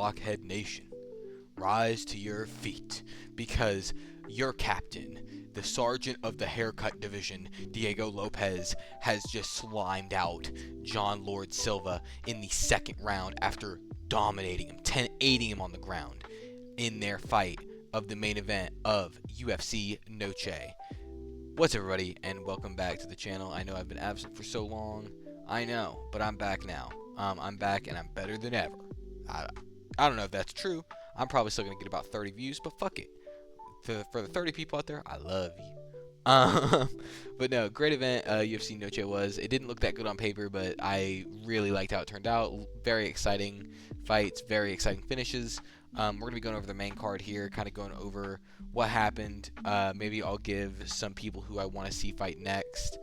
Blockhead Nation, rise to your feet, because your captain, the sergeant of the haircut division, Diego Lopez, has just slimed out John Lord Silva in the second round after dominating him, 10-8ing him on the ground in their fight of the main event of UFC Noche. What's up, everybody, and welcome back to the channel. I know I've been absent for so long. I know, but I'm back now. I'm back, and I'm better than ever. I don't know if that's true. I'm probably still going to get about 30 views, but fuck it. For the 30 people out there, I love you. But no, great event UFC Noche was. It didn't look that good on paper, but I really liked how it turned out. Very exciting fights, very exciting finishes. We're going to be going over the main card here, kind of going over what happened. Maybe I'll give some people who I want to see fight next.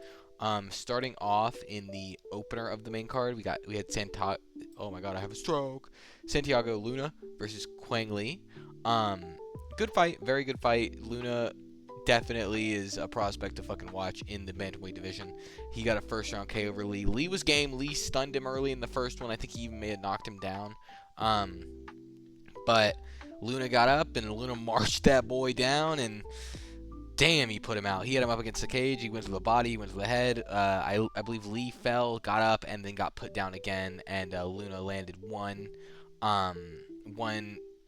Starting off in the opener of the main card, we had Santiago. Oh my god, I have a stroke. Santiago Luna versus Quang Lee. Good fight, very good fight. Luna definitely is a prospect to fucking watch in the bantamweight division. He got a first round KO over Lee. Lee was game. Lee stunned him early in the first one. I think he even may have knocked him down. But Luna got up and Luna marched that boy down, and damn, he put him out. He had him up against the cage. He went to the body. He went to the head. I believe Lee fell, got up, and then got put down again. And Luna landed one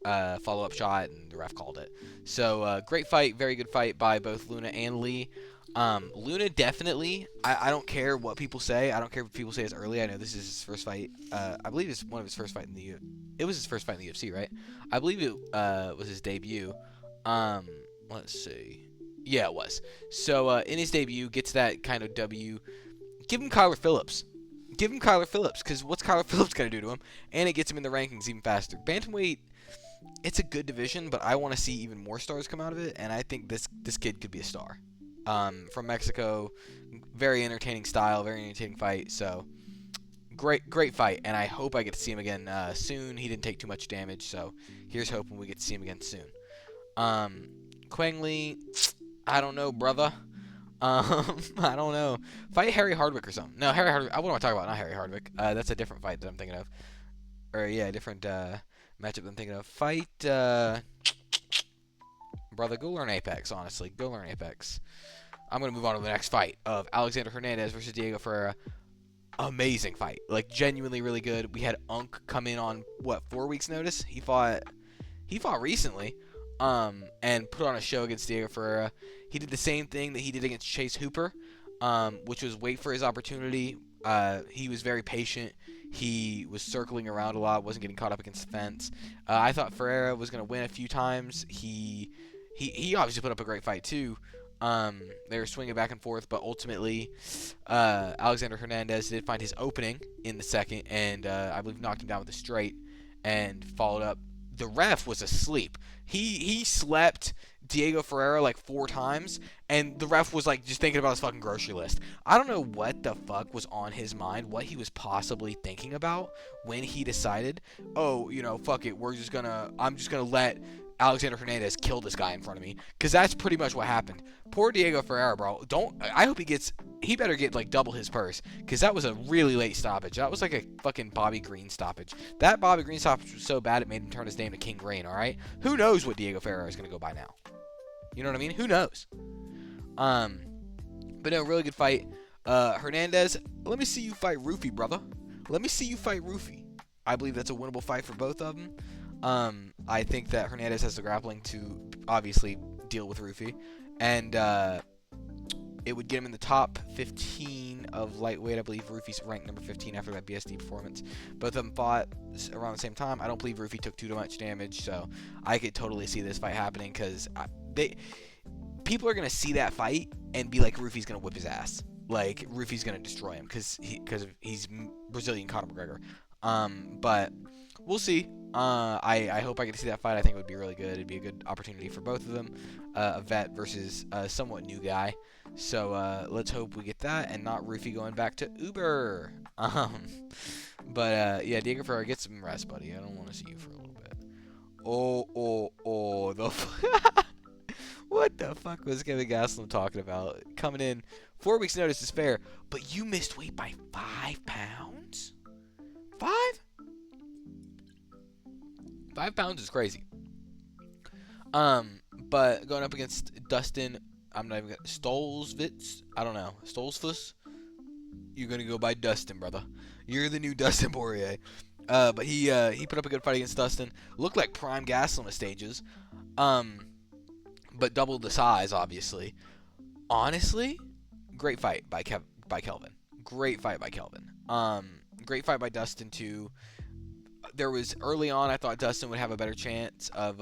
follow-up shot, and the ref called it. So great fight, very good fight by both Luna and Lee. Luna definitely. I don't care what people say. I don't care if people say it's early. I know this is his first fight. I believe it's one of his first fight in the. It was his first fight in the UFC, right? I believe it was his debut. Let's see. Yeah, it was. So, in his debut, gets that kind of W. Give him Kyler Phillips. Give him Kyler Phillips, because what's Kyler Phillips going to do to him? And it gets him in the rankings even faster. Bantamweight, it's a good division, but I want to see even more stars come out of it, and I think this kid could be a star. From Mexico, very entertaining style, very entertaining fight, so great fight, and I hope I get to see him again soon. He didn't take too much damage, so here's hoping we get to see him again soon. Quang Lee, I don't know, brother. I don't know. Fight Harry Hardwick or something. No, Harry Hardwick. What am I talking about? Not Harry Hardwick. That's a different fight that I'm thinking of. Or, yeah, different matchup that I'm thinking of. Fight, brother, go learn Apex, honestly. Go learn Apex. I'm going to move on to the next fight of Alexander Hernandez versus Diego Ferreira. Amazing fight. Like, genuinely really good. We had Unk come in on, 4 weeks' notice? He fought recently. And put on a show against Diego Ferreira. He did the same thing that he did against Chase Hooper, which was wait for his opportunity. He was very patient. He was circling around a lot, wasn't getting caught up against the fence. I thought Ferreira was going to win a few times. He obviously put up a great fight too. They were swinging back and forth, but ultimately, Alexander Hernandez did find his opening in the second, and I believe knocked him down with a straight, and followed up. The ref was asleep. He slept Diego Ferreira like 4 times, and the ref was like just thinking about his fucking grocery list. I don't know what the fuck was on his mind, what he was possibly thinking about when he decided, oh, fuck it, I'm just gonna let Alexander Hernandez kill this guy in front of me, because that's pretty much what happened. Poor Diego Ferreira, bro. I hope he better get like double his purse, because that was a really late stoppage. That was like a fucking Bobby Green stoppage. That Bobby Green stoppage was so bad it made him turn his name to King Green, alright? Who knows what Diego Ferreira is going to go by now? You know what I mean? Who knows? But no, really good fight. Hernandez, let me see you fight Rufy, brother. Let me see you fight Rufy. I believe that's a winnable fight for both of them. I think that Hernandez has the grappling to obviously deal with Rufy, and it would get him in the top 15 of lightweight. I believe Rufy's ranked number 15 after that BSD performance. Both of them fought around the same time. I don't believe Rufy took too much damage, so I could totally see this fight happening, because people are going to see that fight and be like, Rufy's going to whip his ass. Like, Rufy's going to destroy him because he's Brazilian Conor McGregor. But we'll see. I hope I get to see that fight. I think it would be really good. It'd be a good opportunity for both of them. A vet versus a somewhat new guy. So let's hope we get that and not Rufy going back to Uber. But yeah, Diego Ferreira, get some rest, buddy. I don't want to see you for a little bit. What the fuck was Kevin Gastelum talking about? Coming in 4 weeks' notice is fair, but you missed weight by 5 pounds? 5? 5 pounds is crazy. But going up against Dustin, I'm not even gonna Stolzfus. I don't know. Stolzfus. You're gonna go by Dustin, brother. You're the new Dustin Poirier. But he put up a good fight against Dustin. Looked like prime Gastelum at stages. But doubled the size, obviously. Honestly, great fight by Kelvin. Great fight by Kelvin. Great fight by Dustin too. There was early on, I thought Dustin would have a better chance of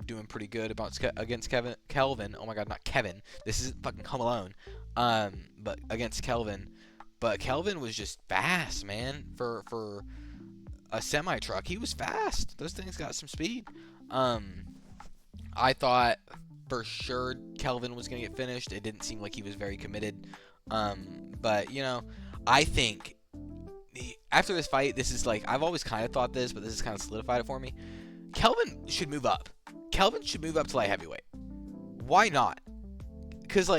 doing pretty good against Kelvin. Oh my God, not Kevin. This isn't fucking Home Alone. But against Kelvin. But Kelvin was just fast, man. For a semi truck, he was fast. Those things got some speed. I thought for sure Kelvin was gonna get finished. It didn't seem like he was very committed. But I think after this fight, this is like I've always kind of thought this, but this has kind of solidified it for me. Kelvin should move up. Kelvin should move up to light heavyweight. Why not? Because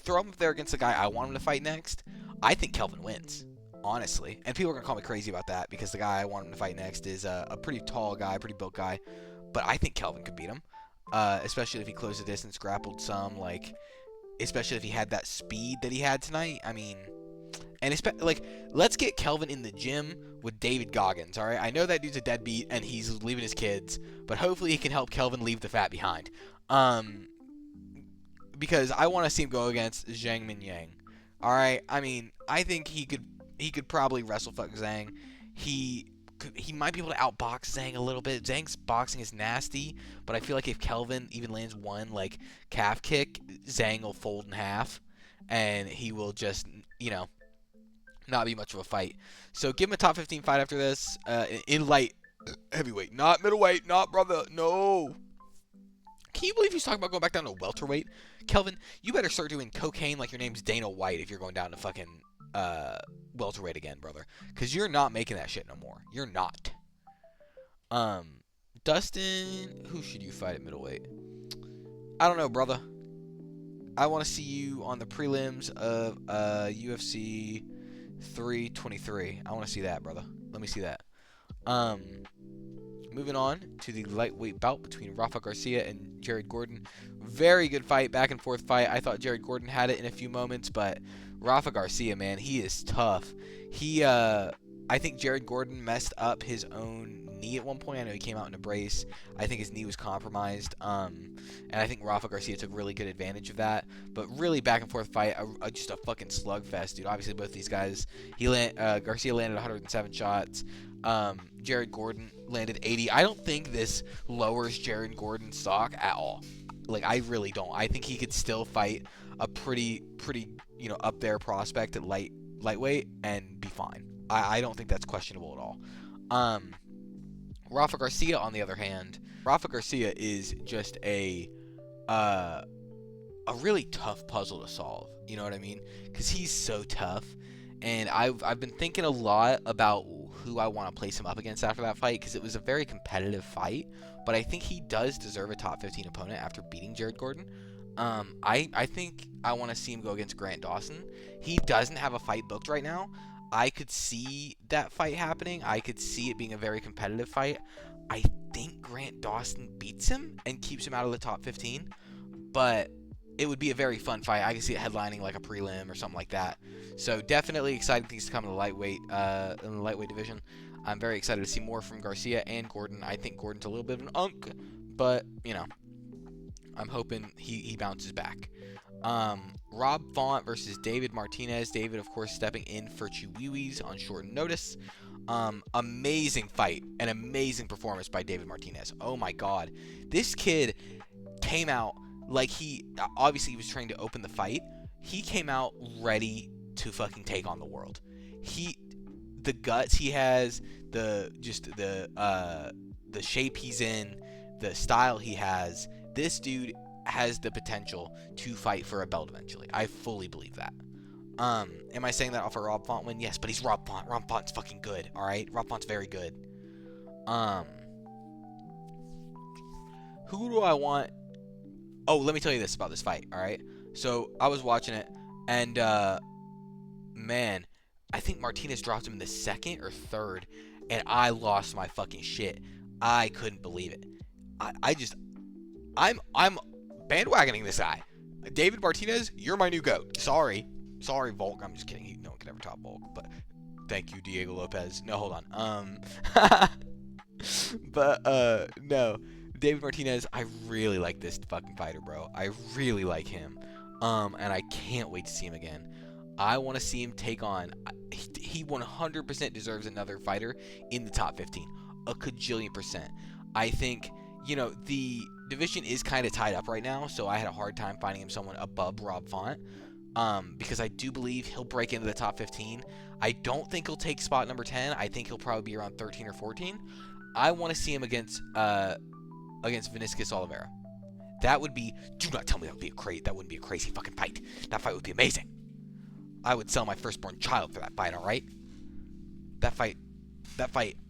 throw him up there against the guy I want him to fight next. I think Kelvin wins, honestly. And people are gonna call me crazy about that because the guy I want him to fight next is a pretty tall guy, pretty built guy. But I think Kelvin could beat him, especially if he closed the distance, grappled some, especially if he had that speed that he had tonight. I mean. And let's get Kelvin in the gym with David Goggins, all right? I know that dude's a deadbeat and he's leaving his kids, but hopefully he can help Kelvin leave the fat behind. Because I want to see him go against Zhang Minyang, all right? I mean, I think he could probably wrestle fuck Zhang. He might be able to outbox Zhang a little bit. Zhang's boxing is nasty, but I feel like if Kelvin even lands one calf kick, Zhang will fold in half, and he will just not be much of a fight. So give him a top 15 fight after this in light heavyweight, not middleweight, not brother. No. Can you believe he's talking about going back down to welterweight? Kelvin, you better start doing cocaine like your name's Dana White if you're going down to fucking welterweight again, brother. Because you're not making that shit no more. You're not. Dustin, who should you fight at middleweight? I don't know, brother. I want to see you on the prelims of UFC 323. I want to see that, brother. Let me see that. Moving on to the lightweight bout between Rafa Garcia and Jared Gordon. Very good fight, back and forth fight. I thought Jared Gordon had it in a few moments, but Rafa Garcia, man, he is tough. I think Jared Gordon messed up his own knee at one point. I know he came out in a brace. I think his knee was compromised. And I think Rafa Garcia took really good advantage of that. But really back and forth fight, just a fucking slugfest, dude. Obviously both these guys, Garcia landed 107 shots. Jared Gordon landed 80. I don't think this lowers Jared Gordon's stock at all. I really don't. I think he could still fight a pretty up there prospect at lightweight and be fine. I don't think that's questionable at all. Rafa Garcia, on the other hand, Rafa Garcia is just a really tough puzzle to solve. You know what I mean? Because he's so tough, and I've been thinking a lot about who I want to place him up against after that fight because it was a very competitive fight. But I think he does deserve a top 15 opponent after beating Jared Gordon. I think I want to see him go against Grant Dawson. He doesn't have a fight booked right now. I could see that fight happening. I could see it being a very competitive fight. I think Grant Dawson beats him and keeps him out of the top 15. But it would be a very fun fight. I can see it headlining like a prelim or something like that. So definitely exciting things to come in the lightweight division. I'm very excited to see more from Garcia and Gordon. I think Gordon's a little bit of an unk, but I'm hoping he bounces back. Rob Font versus David Martinez. David, of course, stepping in for Chihuihuis on short notice. Amazing fight. An amazing performance by David Martinez. Oh my God. This kid came out like he was trying to open the fight. He came out ready to fucking take on the world. The guts he has, the shape he's in, the style he has. This dude has the potential to fight for a belt eventually. I fully believe that. Am I saying that off a Rob Font win? Yes, but he's Rob Font. Rob Font's fucking good, alright? Rob Font's very good. Who do I want? Oh, let me tell you this about this fight, alright? So, I was watching it, and, man, I think Martinez dropped him in the second or third, and I lost my fucking shit. I couldn't believe it. I'm bandwagoning this guy. David Martinez, you're my new GOAT. Sorry, Volk. I'm just kidding. No one can ever top Volk. But thank you, Diego Lopez. No, hold on. But no, David Martinez. I really like this fucking fighter, bro. I really like him. And I can't wait to see him again. I want to see him take on. He 100% deserves another fighter in the top 15. A cajillion percent. I think, the division is kind of tied up right now, so I had a hard time finding him someone above Rob Font. Because I do believe he'll break into the top 15. I don't think he'll take spot number 10. I think he'll probably be around 13 or 14. I want to see him against Vinicius Oliveira. That would be. Do not tell me that would be that wouldn't be a crazy fucking fight. That fight would be amazing. I would sell my firstborn child for that fight. All right. That fight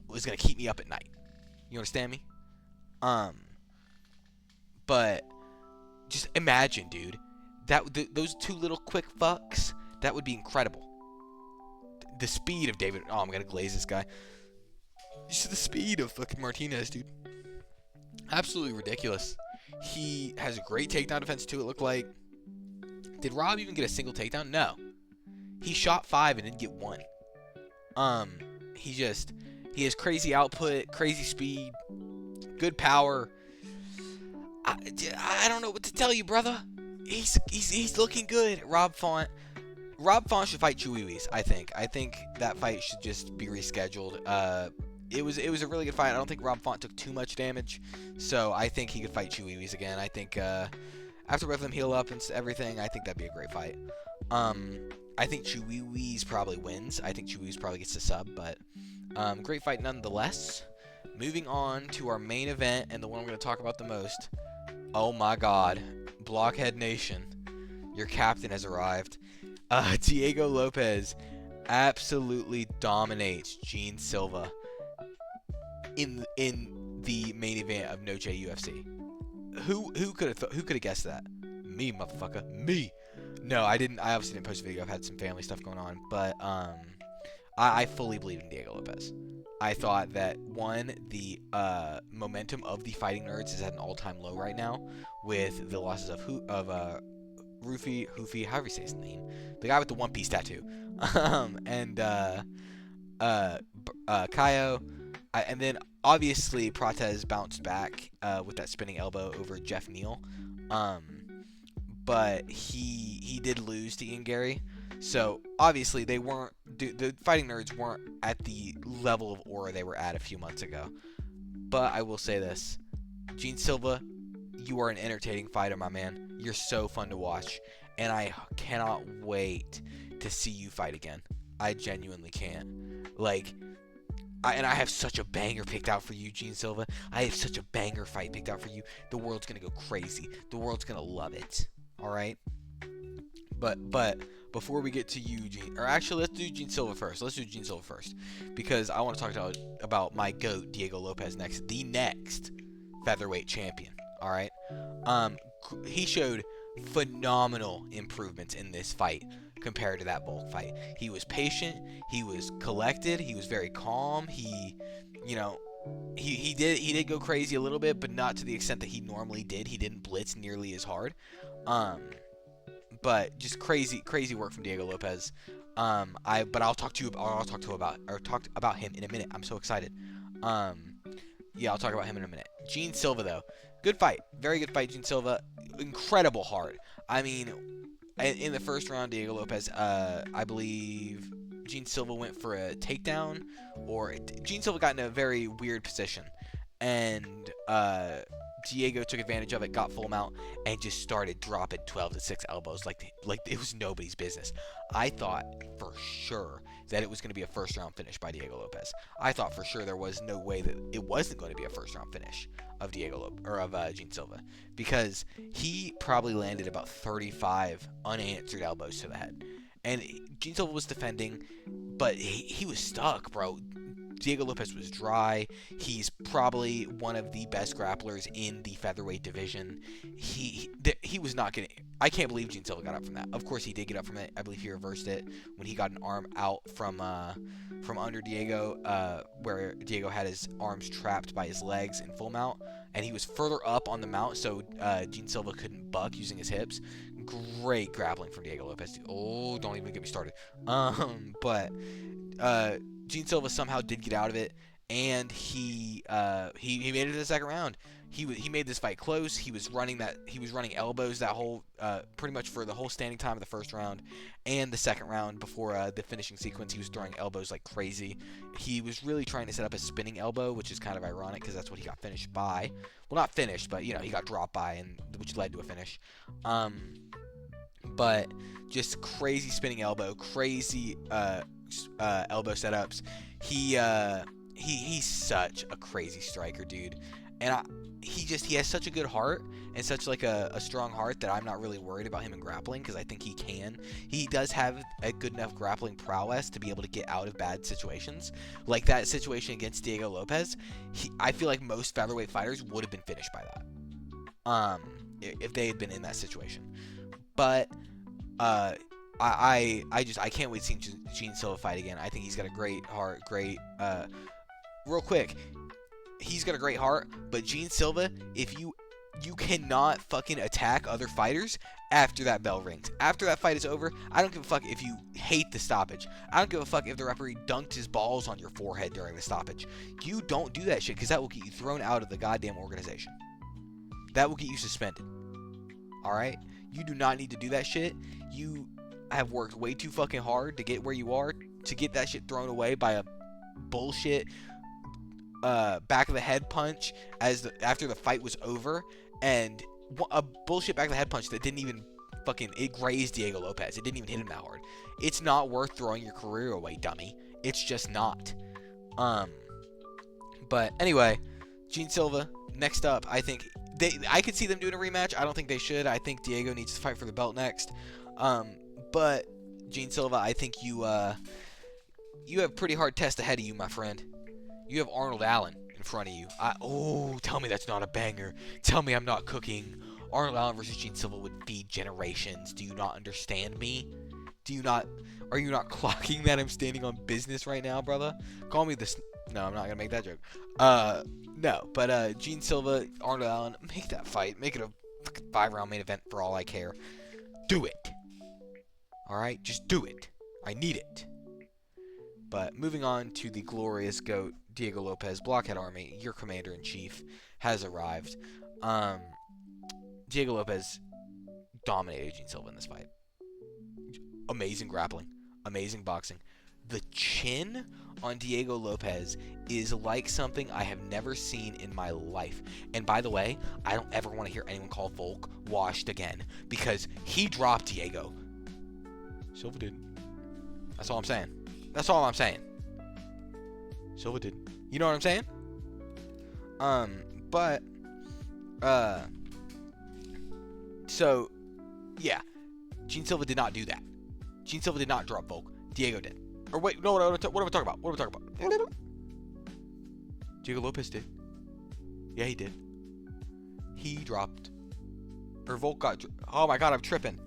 was gonna keep me up at night. You understand me? But just imagine, dude. Those two little quick fucks. That would be incredible. The speed of David. Oh, I'm gonna glaze this guy. Just the speed of fucking Martinez, dude. Absolutely ridiculous. He has a great takedown defense too, it looked like. Did Rob even get a single takedown? No. He shot 5 and didn't get 1. He has crazy output, crazy speed, good power. I don't know what to tell you, brother. He's looking good. Rob Font should fight Chuiwis, I think. I think that fight should just be rescheduled. It was a really good fight. I don't think Rob Font took too much damage, so I think he could fight Chuiwis again. I think after both of them heal up and everything, I think that'd be a great fight. I think Chuiwis probably wins. I think Chuiwis probably gets the sub, but great fight nonetheless. Moving on to our main event and the one we're going to talk about the most. Oh my God, Blockhead Nation, your captain has arrived. Diego Lopez absolutely dominates Gene Silva in the main event of Noche UFC. Who could have guessed that? Me, motherfucker. Me. No, I didn't. I obviously didn't post a video. I've had some family stuff going on, but I fully believe in Diego Lopez. I thought that the momentum of the Fighting Nerds is at an all-time low right now, with the losses of Hoofy, however you say his name, the guy with the One Piece tattoo, and Kaio, and then obviously Prates bounced back with that spinning elbow over Jeff Neal, but he did lose to Ian Gary. So obviously the Fighting Nerds weren't at the level of aura they were at a few months ago. But I will say this, Gene Silva, you are an entertaining fighter, my man. You're so fun to watch, and I cannot wait to see you fight again. I genuinely can. I have such a banger picked out for you, Gene Silva. I have such a banger fight picked out for you. The world's gonna go crazy. The world's gonna love it. All right. But before we get to you, Gene, or actually let's do Gene Silva first. Because I want to talk about my GOAT, Diego Lopez, next, the next featherweight champion. All right. He showed phenomenal improvements in this fight compared to that Volk fight. He was patient. He was collected. He was very calm. He did go crazy a little bit, but not to the extent that he normally did. He didn't blitz nearly as hard. But just crazy work from Diego Lopez. I'll talk about him in a minute. I'm so excited. I'll talk about him in a minute. Gene Silva, though, good fight, very good fight. Gene Silva, incredible hard. I mean, in the first round, Diego Lopez, I believe Gene Silva went for a takedown, or Gene Silva got in a very weird position, and Diego took advantage of it, got full mount, and just started dropping 12-6 elbows like it was nobody's business. I thought for sure that it was going to be a first-round finish by Diego Lopez. I thought for sure there was no way that it wasn't going to be a first-round finish of Gene Silva, because he probably landed about 35 unanswered elbows to the head. And Gene Silva was defending, but he was stuck, bro. Diego Lopez was dry. He's probably one of the best grapplers in the featherweight division. He was not getting. I can't believe Gene Silva got up from that. Of course, he did get up from it. I believe he reversed it when he got an arm out from under Diego, where Diego had his arms trapped by his legs in full mount, and he was further up on the mount, so Gene Silva couldn't buck using his hips. Great grappling from Diego Lopez. Oh, don't even get me started. But Gene Silva somehow did get out of it, and he made it to the second round. He made this fight close. He was running elbows that whole pretty much for the whole standing time of the first round and the second round before the finishing sequence. He was throwing elbows like crazy. He was really trying to set up a spinning elbow, which is kind of ironic because that's what he got finished by. Well, not finished, but he got dropped by, and which led to a finish. But just crazy spinning elbow, crazy elbow setups. He's such a crazy striker, dude, and he has such a good heart and such like a strong heart that I'm not really worried about him in grappling because I think he can. He does have a good enough grappling prowess to be able to get out of bad situations, like that situation against Diego Lopez. I feel like most featherweight fighters would have been finished by that, if they had been in that situation. But I can't wait to see Gene Silva fight again. I think he's got a great heart, real quick. He's got a great heart, but Gene Silva, if you cannot fucking attack other fighters after that bell rings. After that fight is over, I don't give a fuck if you hate the stoppage. I don't give a fuck if the referee dunked his balls on your forehead during the stoppage. You don't do that shit because that will get you thrown out of the goddamn organization. That will get you suspended. Alright? You do not need to do that shit. You have worked way too fucking hard to get where you are, to get that shit thrown away by a bullshit back of the head punch after the fight was over, and a bullshit back of the head punch that didn't even it grazed Diego Lopez. It didn't even hit him that hard. It's not worth throwing your career away, dummy. It's just not. But anyway, Gene Silva next up. I think I could see them doing a rematch. I don't think they should. I think Diego needs to fight for the belt next. But Gene Silva, I think you have a pretty hard test ahead of you, my friend. You have Arnold Allen in front of you. Tell me that's not a banger. Tell me I'm not cooking. Arnold Allen versus Gene Silva would feed generations. Do you not understand me? Are you not clocking that I'm standing on business right now, brother? Call me this. No, I'm not going to make that joke. No, but Gene Silva, Arnold Allen, make that fight. Make it a 5-round main event for all I care. Do it. Alright? Just do it. I need it. But moving on to the glorious GOAT, Diego Lopez, Blockhead Army, your commander-in-chief, has arrived. Diego Lopez dominated Gene Silva in this fight. Amazing grappling. Amazing boxing. The chin on Diego Lopez is like something I have never seen in my life. And by the way, I don't ever want to hear anyone call Volk washed again, because he dropped Diego. Silva didn't. That's all I'm saying. That's all I'm saying. Silva didn't. You know what I'm saying? So, yeah. Gene Silva did not do that. Gene Silva did not drop Volk. Diego did. Or wait, no, what am I talking about? What am I talking about? Diego Lopez did. Yeah, he did. He dropped. Or Volk got... Oh my god, I'm tripping.